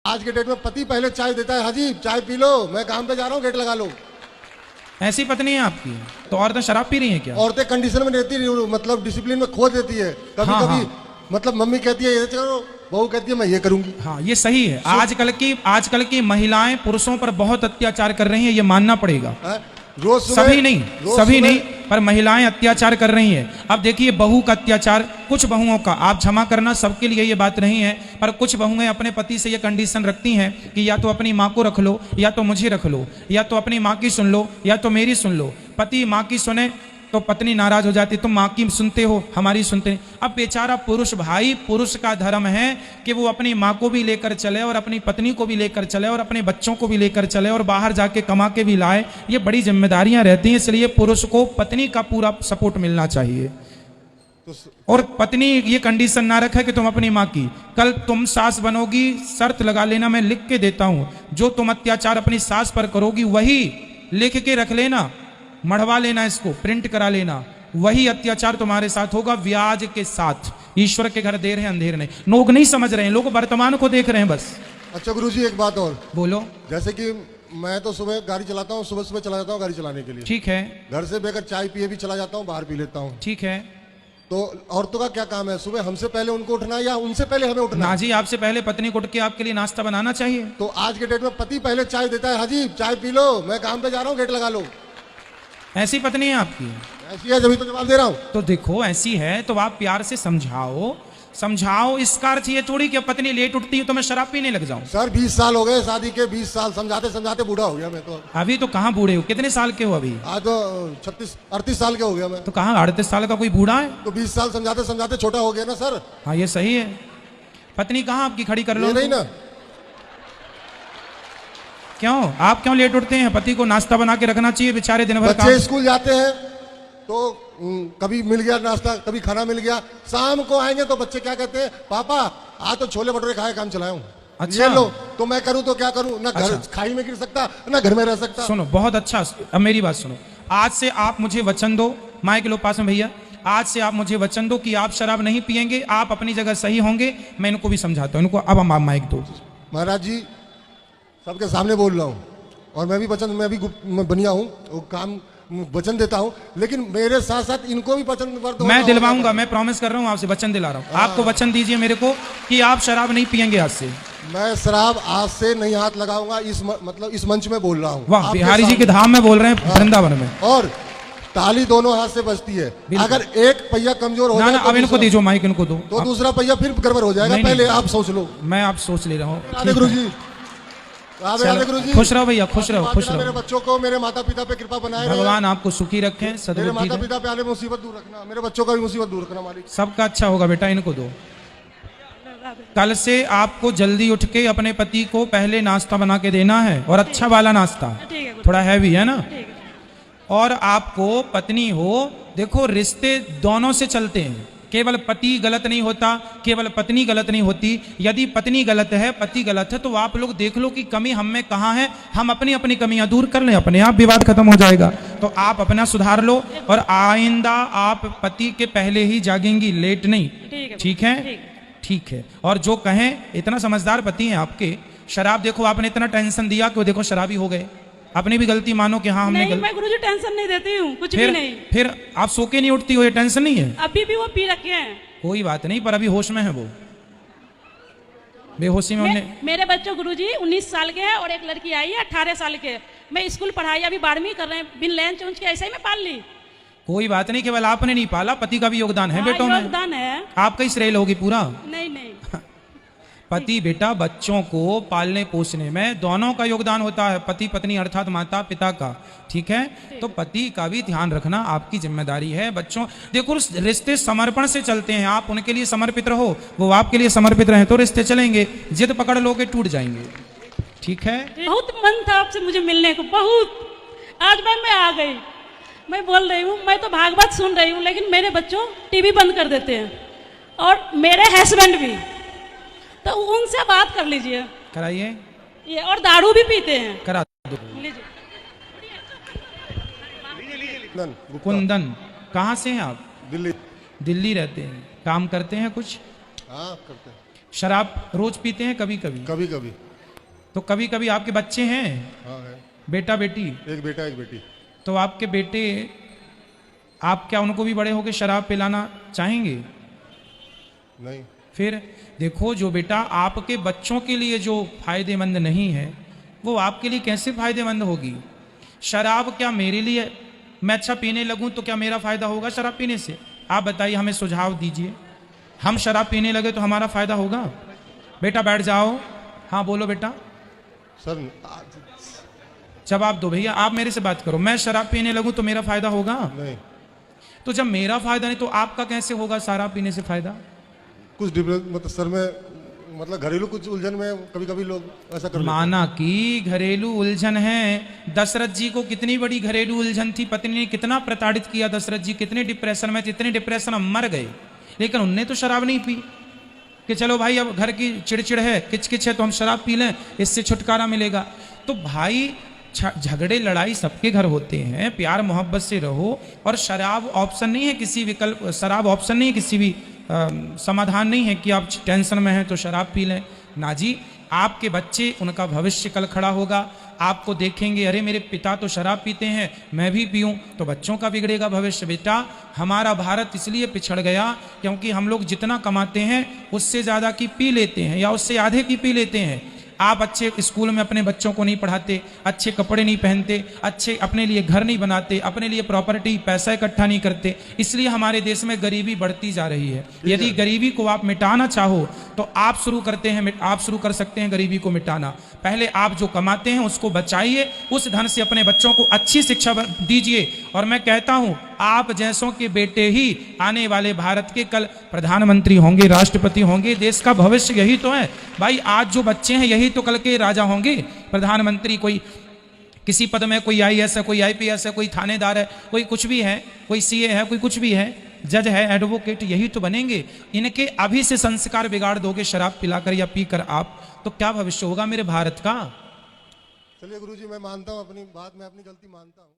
आज के डेट में पति पहले चाय देता है, हाजी चाय पी लो, मैं काम पे जा रहा हूँ, गेट लगा लो। ऐसी पत्नी है आपकी? तो औरतें शराब पी रही हैं क्या? औरतें कंडीशन में रहती है, मतलब डिसिप्लिन में खो देती है कभी हाँ, कभी। हाँ। मतलब मम्मी कहती है ये करो, बहू कहती है मैं ये करूंगी। हाँ, ये सही है। आजकल की महिलाएं पुरुषों पर बहुत अत्याचार कर रही हैं, ये मानना पड़ेगा। रोज सभी नहीं, पर महिलाएं अत्याचार कर रही हैं। अब देखिए, बहू का अत्याचार, कुछ बहुओं का, आप क्षमा करना, सबके लिए ये बात नहीं है, पर कुछ बहुएं अपने पति से ये कंडीशन रखती हैं कि या तो अपनी माँ को रख लो, या तो मुझे रख लो, या तो अपनी माँ की सुन लो, या तो मेरी सुन लो। पति माँ की सुने तो पत्नी नाराज हो जाती, तुम माँ की सुनते हो, हमारी सुनते नहीं। अब बेचारा पुरुष भाई, पुरुष का धर्म है कि वो अपनी माँ को भी लेकर चले और अपनी पत्नी को भी लेकर चले और अपने बच्चों को भी लेकर चले और बाहर जाके कमा के भी लाए। ये बड़ी जिम्मेदारियां रहती हैं, इसलिए पुरुष को पत्नी का पूरा सपोर्ट मिलना चाहिए। और पत्नी ये कंडीशन ना रखे कि तुम अपनी माँ की, कल तुम सास बनोगी, शर्त लगा लेना, मैं लिख के देता हूं, जो तुम अत्याचार अपनी सास पर करोगी वही लिख के रख लेना, मढ़वा लेना, इसको प्रिंट करा लेना, वही अत्याचार तुम्हारे साथ होगा, ब्याज के साथ। ईश्वर के घर देर है अंधेर नहीं। लोग नहीं समझ रहे हैं, लोग वर्तमान को देख रहे हैं बस। अच्छा गुरुजी, एक बात और बोलो। जैसे कि मैं तो सुबह गाड़ी चलाता हूँ, सुबह सुबह चला जाता हूँ गाड़ी चलाने के लिए, ठीक है। घर से बेकर चाय पिए भी चला जाता हूँ, बाहर पी लेता हूँ, ठीक है। तो औरतों का क्या काम है? सुबह हमसे पहले उनको उठना या उनसे पहले हमें उठना? ना जी, आपसे पहले पत्नी को उठ के आपके लिए नाश्ता बनाना चाहिए। तो आज के डेट में पति पहले चाय देता है, हाजी चाय पी लो, मैं काम पे जा रहा हूँ, गेट लगा लो। ऐसी पत्नी है आपकी? ऐसी है, जब तो जवाब दे रहा हूँ। तो देखो, ऐसी है तो आप प्यार से समझाओ। इसका अर्थ ये थोड़ी कि पत्नी लेट उठती है तो मैं शराब पीने लग जाऊं। सर 20 साल हो गए शादी के, 20 साल समझाते समझाते बूढ़ा हो गया मैं तो। अभी तो कहाँ बूढ़े हो? कितने साल के हो अभी? आज तो 36-38 साल के हो गया मैं। तो कहाँ 38 साल का कोई बूढ़ा है? तो 20 साल समझाते समझाते छोटा हो गया ना सर। हाँ, ये सही है। पत्नी कहाँ आपकी? खड़ी कर लो। नहीं ना। क्यों? आप क्यों लेट उठते हैं? पति को नाश्ता बना के रखना चाहिए, बेचारे दिन भर बच्चे स्कूल जाते हैं तो कभी मिल गया नाश्ता, कभी खाना मिल गया, शाम को आएंगे तो बच्चे क्या कहते हैं, पापा आज तो छोले भटूरे खाए, काम चलाया हूँ। अच्छा लो, तो मैं करूँ तो क्या करूँ? ना घर खाई में गिर सकता, ना घर में रह सकता। सुनो, बहुत अच्छा, अब मेरी बात सुनो। आज से आप मुझे वचन दो, माइक लो पास में भैया, आज से आप मुझे वचन दो कि आप शराब नहीं पिएंगे, आप अपनी जगह सही होंगे। मैं इनको भी समझाता हूँ, इनको अब हम माइक दो। महाराज जी, सबके सामने बोल रहा हूँ, और मैं भी बनिया हूँ, वो काम वचन देता हूँ, लेकिन मेरे साथ साथ इनको भी वचन मैं दिलवाऊंगा, मैं प्रॉमिस कर रहा हूँ, आपसे वचन दिला रहा हूँ। आपको वचन दीजिए मेरे को कि आप शराब नहीं पिएंगे आज से। मैं शराब आज से नहीं हाथ लगाऊंगा, इस मंच में बोल रहा हूँ। वाह, बिहारी जी के धाम में बोल रहे हैं, वृंदावन में। और ताली दोनों हाथ से बजती है। अगर एक पहिया कमजोर हो जाए, अब इनको दीजिए माइक, इनको दो, तो दूसरा पहिया फिर गड़बड़ हो जाएगा। पहले आप सोच लो। मैं आप सोच ले रहा हूँ। गुरु जी, खुश रहो भैया, खुश रहो, खुश रहो। मेरे बच्चों को, मेरे माता पिता पे कृपा बनाए, भगवान आपको सुखी रखें, मेरे माता पिता पे आने मुसीबत दूर रखना, मेरे बच्चों का भी मुसीबत दूर रखना मालिक। सबका अच्छा होगा बेटा, इनको दो। कल से आपको जल्दी उठ के अपने पति को पहले नाश्ता बना के देना है, और अच्छा वाला नाश्ता, थोड़ा हैवी है ना। और आपको पत्नी हो, देखो रिश्ते दोनों से चलते हैं, केवल पति गलत नहीं होता, केवल पत्नी गलत नहीं होती। यदि पत्नी गलत है, पति गलत है, तो आप लोग देख लो कि कमी हम में कहाँ है, हम अपनी अपनी कमियां दूर कर लें, अपने आप विवाद खत्म हो जाएगा। तो आप अपना सुधार लो, और आइंदा आप पति के पहले ही जागेंगी, लेट नहीं। ठीक है? ठीक है। और जो कहें, इतना समझदार पति हैं आपके। शराब देखो, आपने इतना टेंशन दिया कि वो देखो शराबी हो गए। अपनी भी गलती मानो कि हाँ हमने नहीं, मैं गुरुजी टेंशन नहीं देती हूँ, कुछ भी नहीं। फिर आप सो के नहीं उठती हो, ये टेंशन नहीं है? अभी भी वो पी रखे हैं। कोई बात नहीं, पर अभी होश में है वो, बेहोशी में मेरे बच्चों गुरुजी 19 साल के हैं, और एक लड़की आई है 18 साल के। मैं स्कूल पढ़ाई अभी 12वीं कर रहे हैं, बिन लैंच उंच के ऐसे ही मैं पाल ली। कोई बात नहीं, केवल आपने नहीं पाला, पति का भी योगदान है बेटों में। योगदान है। आपका ही श्रेय लोगी पूरा? नहीं नहीं पति बेटा बच्चों को पालने पोसने में दोनों का योगदान होता है, पति पत्नी अर्थात माता पिता का। ठीक है? तो पति का भी ध्यान रखना आपकी जिम्मेदारी है। बच्चों देखो, रिश्ते समर्पण से चलते हैं, आप उनके लिए समर्पित रहो, वो आपके लिए समर्पित रहे, तो रिश्ते चलेंगे। जिद पकड़ लोगे टूट जाएंगे। ठीक है? बहुत मन था आपसे मुझे मिलने को, बहुत। आज मैं आ गई, मैं बोल रही हूँ, मैं तो भागवत सुन रही हूँ, लेकिन मेरे बच्चों टीवी बंद कर देते हैं, और मेरे हस्बैंड भी, तो उनसे बात कर लीजिए। कराइए ये, और दारू भी पीते हैं। करा दो। कुंदन, कहाँ से हैं आप? दिल्ली। दिल्ली रहते हैं, काम करते हैं कुछ? हाँ करते हैं। शराब रोज पीते हैं? कभी कभी? कभी कभी। तो कभी कभी आपके बच्चे हैं? हाँ है। बेटा बेटी? एक बेटा एक बेटी। तो आपके बेटे, आप क्या उनको भी बड़े होकर शराब पिलाना चाहेंगे? नहीं। फिर देखो, जो बेटा आपके बच्चों के लिए जो फायदेमंद नहीं है वो आपके लिए कैसे फायदेमंद होगी? शराब क्या मेरे लिए, मैं अच्छा पीने लगूं तो क्या मेरा फायदा होगा शराब पीने से? आप बताइए, हमें सुझाव दीजिए। हम शराब पीने लगे तो हमारा फायदा होगा? बेटा बैठ जाओ। हाँ बोलो बेटा। सर जवाब दो भैया, आप मेरे से बात करो। मैं शराब पीने लगूं तो मेरा फायदा होगा? नहीं। तो जब मेरा फायदा नहीं तो आपका कैसे होगा शराब पीने से फायदा? कुछ डिफरेंस मतलब सर में, मतलब घरेलू कुछ उलझन में कभी कभी लोग ऐसा कर माना कि घरेलू उलझन है। दशरथ जी को कितनी बड़ी घरेलू उलझन थी, पत्नी ने कितना प्रताड़ित किया दशरथ जी, कितने डिप्रेशन में थे, इतने डिप्रेशन में मर गए, लेकिन उनने तो शराब नहीं पी कि चलो भाई अब घर की चिड़चिड़ है, किचकिच है तो हम शराब पी लें, इससे छुटकारा मिलेगा। तो भाई झगड़े लड़ाई सबके घर होते हैं, प्यार मोहब्बत से रहो। और शराब ऑप्शन नहीं है किसी विकल्प, शराब ऑप्शन नहीं है किसी भी समाधान नहीं है कि आप टेंशन में हैं तो शराब पी लें। ना जी, आपके बच्चे, उनका भविष्य कल खड़ा होगा, आपको देखेंगे अरे मेरे पिता तो शराब पीते हैं, मैं भी पीऊं, तो बच्चों का बिगड़ेगा भविष्य। बेटा, हमारा भारत इसलिए पिछड़ गया क्योंकि हम लोग जितना कमाते हैं उससे ज़्यादा की पी लेते हैं या उससे आधे की पी लेते हैं। आप अच्छे स्कूल में अपने बच्चों को नहीं पढ़ाते, अच्छे कपड़े नहीं पहनते, अच्छे अपने लिए घर नहीं बनाते, अपने लिए प्रॉपर्टी पैसा इकट्ठा नहीं करते, इसलिए हमारे देश में गरीबी बढ़ती जा रही है। यदि गरीबी को आप मिटाना चाहो तो आप शुरू कर सकते हैं गरीबी को मिटाना। पहले आप जो कमाते हैं उसको बचाइए, उस धन से अपने बच्चों को अच्छी शिक्षा दीजिए। और मैं कहता हूं, आप जैसों के बेटे ही आने वाले भारत के कल प्रधानमंत्री होंगे, राष्ट्रपति होंगे। देश का भविष्य यही तो है भाई। आज जो बच्चे हैं यही तो कल के राजा होंगे, प्रधानमंत्री। कोई किसी पद में, कोई आईएएस है, कोई आईपीएस है, कोई थानेदार है, कोई कुछ भी है, कोई सीए है, कोई कुछ भी है, जज है, एडवोकेट, यही तो बनेंगे। इनके अभी से संस्कार बिगाड़ दोगे शराब पिलाकर या पीकर आप, तो क्या भविष्य होगा मेरे भारत का? चलिए गुरुजी, मैं मानता हूँ अपनी बात, मैं अपनी गलती मानता हूँ।